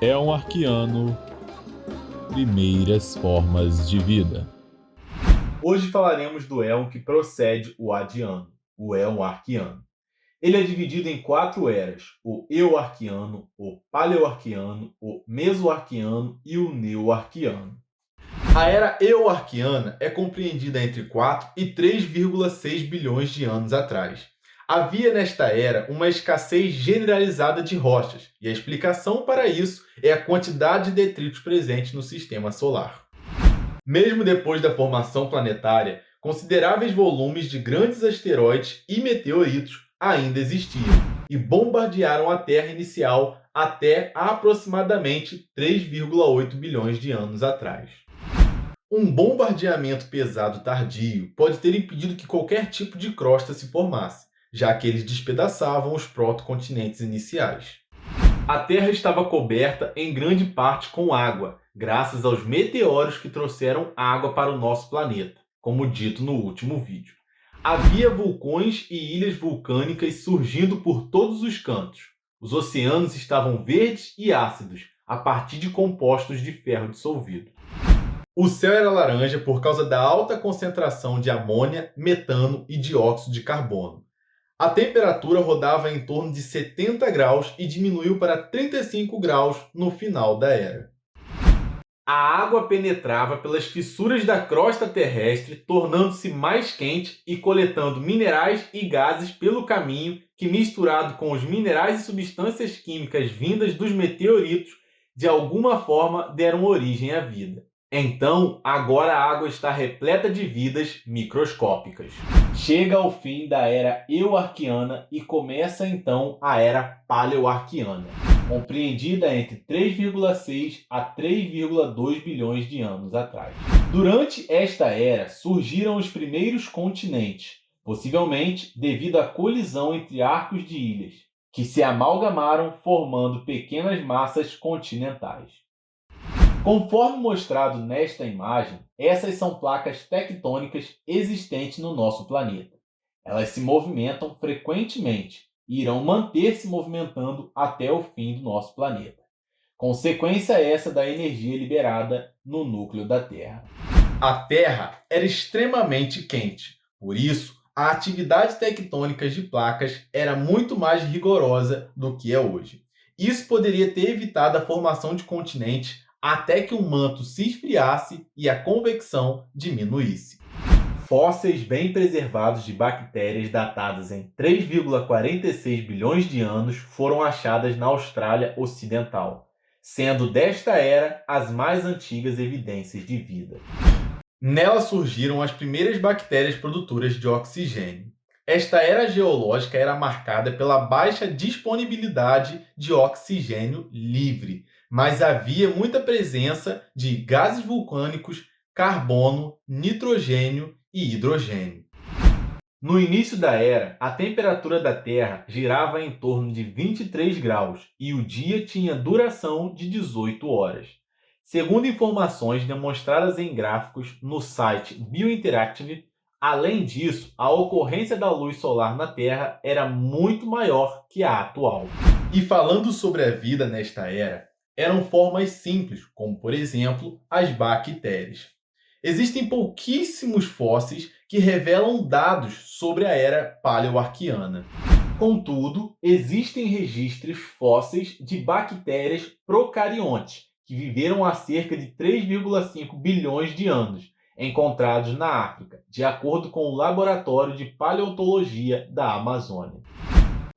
Éon Arquiano, primeiras formas de vida. Hoje falaremos do éon que precede o Adiano, o éon Arquiano. Ele é dividido em 4 eras: o Eoarquiano, o Paleoarquiano, o Mesoarquiano e o Neoarquiano. A era Eoarquiana é compreendida entre 4 e 3,6 bilhões de anos atrás. Havia nesta era uma escassez generalizada de rochas, e a explicação para isso é a quantidade de detritos presentes no sistema solar. Mesmo depois da formação planetária, consideráveis volumes de grandes asteroides e meteoritos ainda existiam e bombardearam a Terra inicial até aproximadamente 3,8 bilhões de anos atrás. Um bombardeamento pesado tardio pode ter impedido que qualquer tipo de crosta se formasse, já que eles despedaçavam os protocontinentes iniciais. A Terra estava coberta em grande parte com água, graças aos meteoros que trouxeram água para o nosso planeta, como dito no último vídeo. Havia vulcões e ilhas vulcânicas surgindo por todos os cantos. Os oceanos estavam verdes e ácidos, a partir de compostos de ferro dissolvido. O céu era laranja por causa da alta concentração de amônia, metano e dióxido de carbono. A temperatura rodava em torno de 70 graus e diminuiu para 35 graus no final da era. A água penetrava pelas fissuras da crosta terrestre, tornando-se mais quente e coletando minerais e gases pelo caminho que, misturado com os minerais e substâncias químicas vindas dos meteoritos, de alguma forma deram origem à vida. Então, agora a água está repleta de vidas microscópicas. Chega ao fim da era Eoarquiana e começa então a era Paleoarquiana, compreendida entre 3,6 a 3,2 bilhões de anos atrás. Durante esta era surgiram os primeiros continentes, possivelmente devido à colisão entre arcos de ilhas, que se amalgamaram formando pequenas massas continentais. Conforme mostrado nesta imagem, essas são placas tectônicas existentes no nosso planeta. Elas se movimentam frequentemente e irão manter-se movimentando até o fim do nosso planeta. Consequência essa da energia liberada no núcleo da Terra. A Terra era extremamente quente, por isso a atividade tectônica de placas era muito mais rigorosa do que é hoje. Isso poderia ter evitado a formação de continentes até que o manto se esfriasse e a convecção diminuísse. Fósseis bem preservados de bactérias datadas em 3,46 bilhões de anos foram achadas na Austrália Ocidental, sendo desta era as mais antigas evidências de vida. Nela surgiram as primeiras bactérias produtoras de oxigênio. Esta era geológica era marcada pela baixa disponibilidade de oxigênio livre, mas havia muita presença de gases vulcânicos, carbono, nitrogênio e hidrogênio. No início da era, a temperatura da Terra girava em torno de 23 graus e o dia tinha duração de 18 horas. Segundo informações demonstradas em gráficos no site Biointeractive, além disso, a ocorrência da luz solar na Terra era muito maior que a atual. E falando sobre a vida nesta era, eram formas simples, como por exemplo as bactérias. Existem pouquíssimos fósseis que revelam dados sobre a era paleoarquiana. Contudo, existem registros fósseis de bactérias procariontes, que viveram há cerca de 3,5 bilhões de anos, encontrados na África, de acordo com o Laboratório de Paleontologia da Amazônia.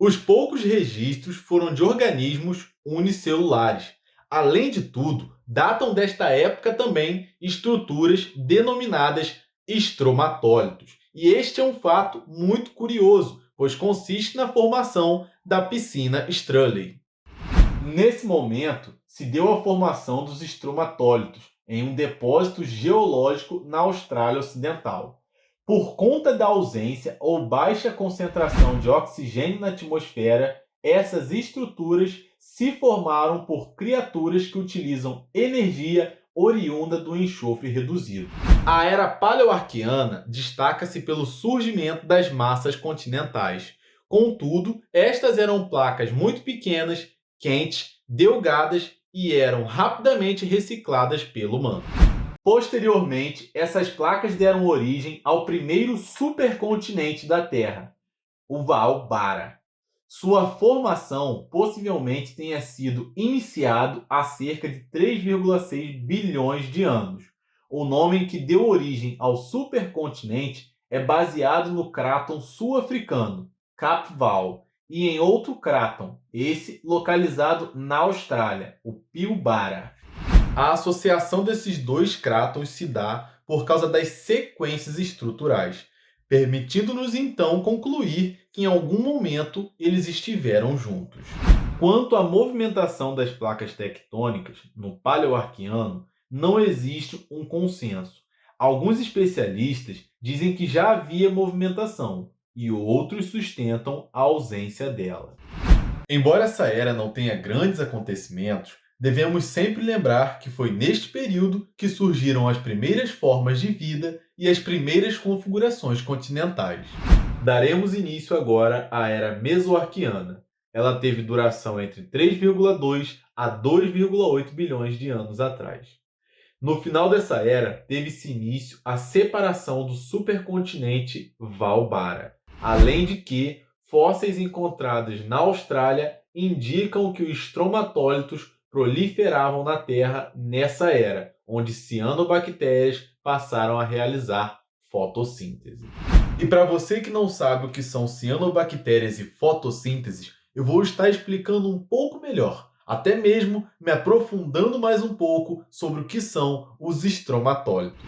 Os poucos registros foram de organismos unicelulares. Além de tudo, datam desta época também estruturas denominadas estromatólitos. E este é um fato muito curioso, pois consiste na formação da piscina Struley. Nesse momento, se deu a formação dos estromatólitos em um depósito geológico na Austrália Ocidental. Por conta da ausência ou baixa concentração de oxigênio na atmosfera, essas estruturas se formaram por criaturas que utilizam energia oriunda do enxofre reduzido. A era paleoarquiana destaca-se pelo surgimento das massas continentais. Contudo, estas eram placas muito pequenas, quentes, delgadas e eram rapidamente recicladas pelo manto. Posteriormente, essas placas deram origem ao primeiro supercontinente da Terra, o Val-Bara. Sua formação possivelmente tenha sido iniciado há cerca de 3,6 bilhões de anos. O nome que deu origem ao supercontinente é baseado no cráton sul-africano, Cap Val, e em outro cráton, esse localizado na Austrália, o Pilbara. A associação desses dois crátons se dá por causa das sequências estruturais, permitindo-nos então concluir que em algum momento eles estiveram juntos. Quanto à movimentação das placas tectônicas no Paleoarquiano, não existe um consenso. Alguns especialistas dizem que já havia movimentação e outros sustentam a ausência dela. Embora essa era não tenha grandes acontecimentos, devemos sempre lembrar que foi neste período que surgiram as primeiras formas de vida e as primeiras configurações continentais. Daremos início agora à Era Mesoarquiana. Ela teve duração entre 3,2 a 2,8 bilhões de anos atrás. No final dessa era, teve-se início a separação do supercontinente Val-Bara, além de que fósseis encontrados na Austrália indicam que os estromatólitos proliferavam na Terra nessa era, onde cianobactérias passaram a realizar fotossíntese. E para você que não sabe o que são cianobactérias e fotossíntese, eu vou estar explicando um pouco melhor, até mesmo me aprofundando mais um pouco sobre o que são os estromatólitos.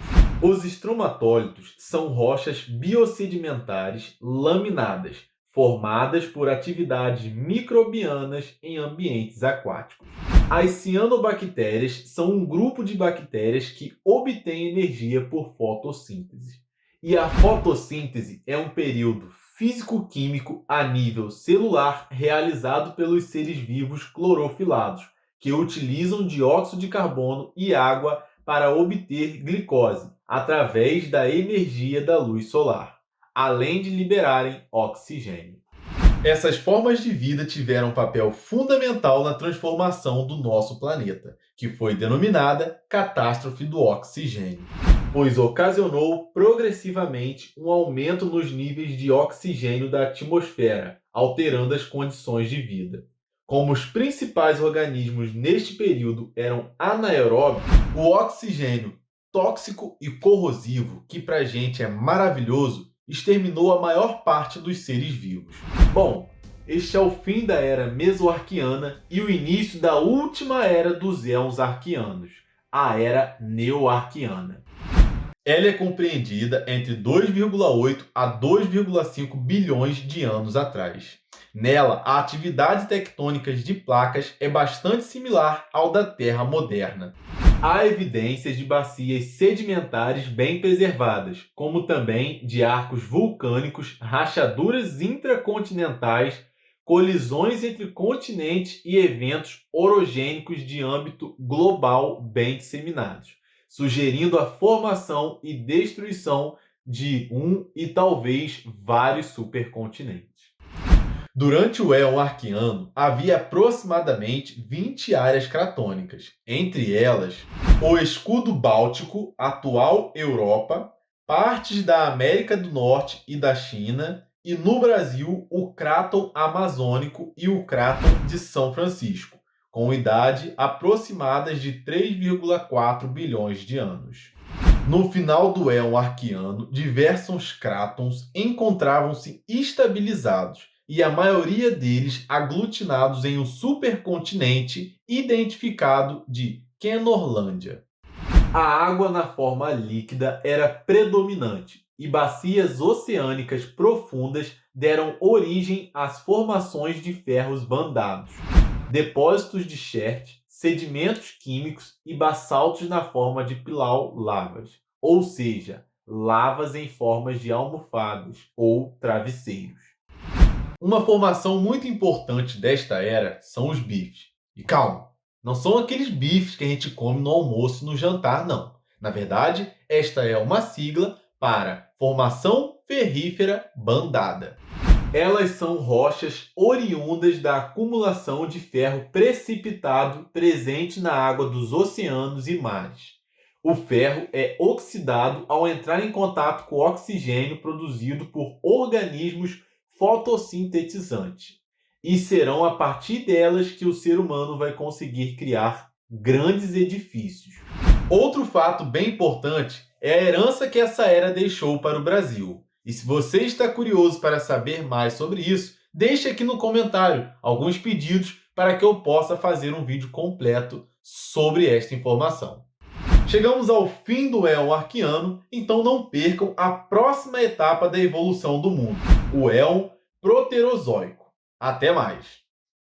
Os estromatólitos são rochas biosedimentares laminadas, formadas por atividades microbianas em ambientes aquáticos. As cianobactérias são um grupo de bactérias que obtém energia por fotossíntese. E a fotossíntese é um período físico-químico a nível celular realizado pelos seres vivos clorofilados, que utilizam dióxido de carbono e água para obter glicose, através da energia da luz solar, além de liberarem oxigênio. Essas formas de vida tiveram um papel fundamental na transformação do nosso planeta, que foi denominada Catástrofe do Oxigênio, pois ocasionou progressivamente um aumento nos níveis de oxigênio da atmosfera, alterando as condições de vida. Como os principais organismos neste período eram anaeróbios, o oxigênio tóxico e corrosivo, que pra gente é maravilhoso, exterminou a maior parte dos seres vivos. Bom, este é o fim da Era Mesoarquiana e o início da última era dos éons arquianos, a Era Neoarquiana. Ela é compreendida entre 2,8 a 2,5 bilhões de anos atrás. Nela, a atividade tectônica de placas é bastante similar ao da Terra moderna. Há evidências de bacias sedimentares bem preservadas, como também de arcos vulcânicos, rachaduras intracontinentais, colisões entre continentes e eventos orogênicos de âmbito global bem disseminados, sugerindo a formação e destruição de um e talvez vários supercontinentes. Durante o Éon Arquiano, havia aproximadamente 20 áreas cratônicas, entre elas o escudo báltico, atual Europa, partes da América do Norte e da China, e no Brasil o cráton amazônico e o cráton de São Francisco, com idade aproximadas de 3,4 bilhões de anos. No final do Éon Arquiano, diversos crátons encontravam-se estabilizados, e a maioria deles aglutinados em um supercontinente identificado de Kenorlândia. A água na forma líquida era predominante e bacias oceânicas profundas deram origem às formações de ferros bandados, depósitos de chert, sedimentos químicos e basaltos na forma de pilau-lavas, ou seja, lavas em formas de almofadas ou travesseiros. Uma formação muito importante desta era são os bifes. E calma, não são aqueles bifes que a gente come no almoço e no jantar, não. Na verdade, esta é uma sigla para Formação Ferrífera Bandada. Elas são rochas oriundas da acumulação de ferro precipitado presente na água dos oceanos e mares. O ferro é oxidado ao entrar em contato com o oxigênio produzido por organismos fotossintetizantes. E serão a partir delas que o ser humano vai conseguir criar grandes edifícios. Outro fato bem importante é a herança que essa era deixou para o Brasil. E se você está curioso para saber mais sobre isso, deixe aqui no comentário alguns pedidos para que eu possa fazer um vídeo completo sobre esta informação. Chegamos ao fim do Éon Arquiano, então não percam a próxima etapa da evolução do mundo, o Éon Proterozoico. Até mais!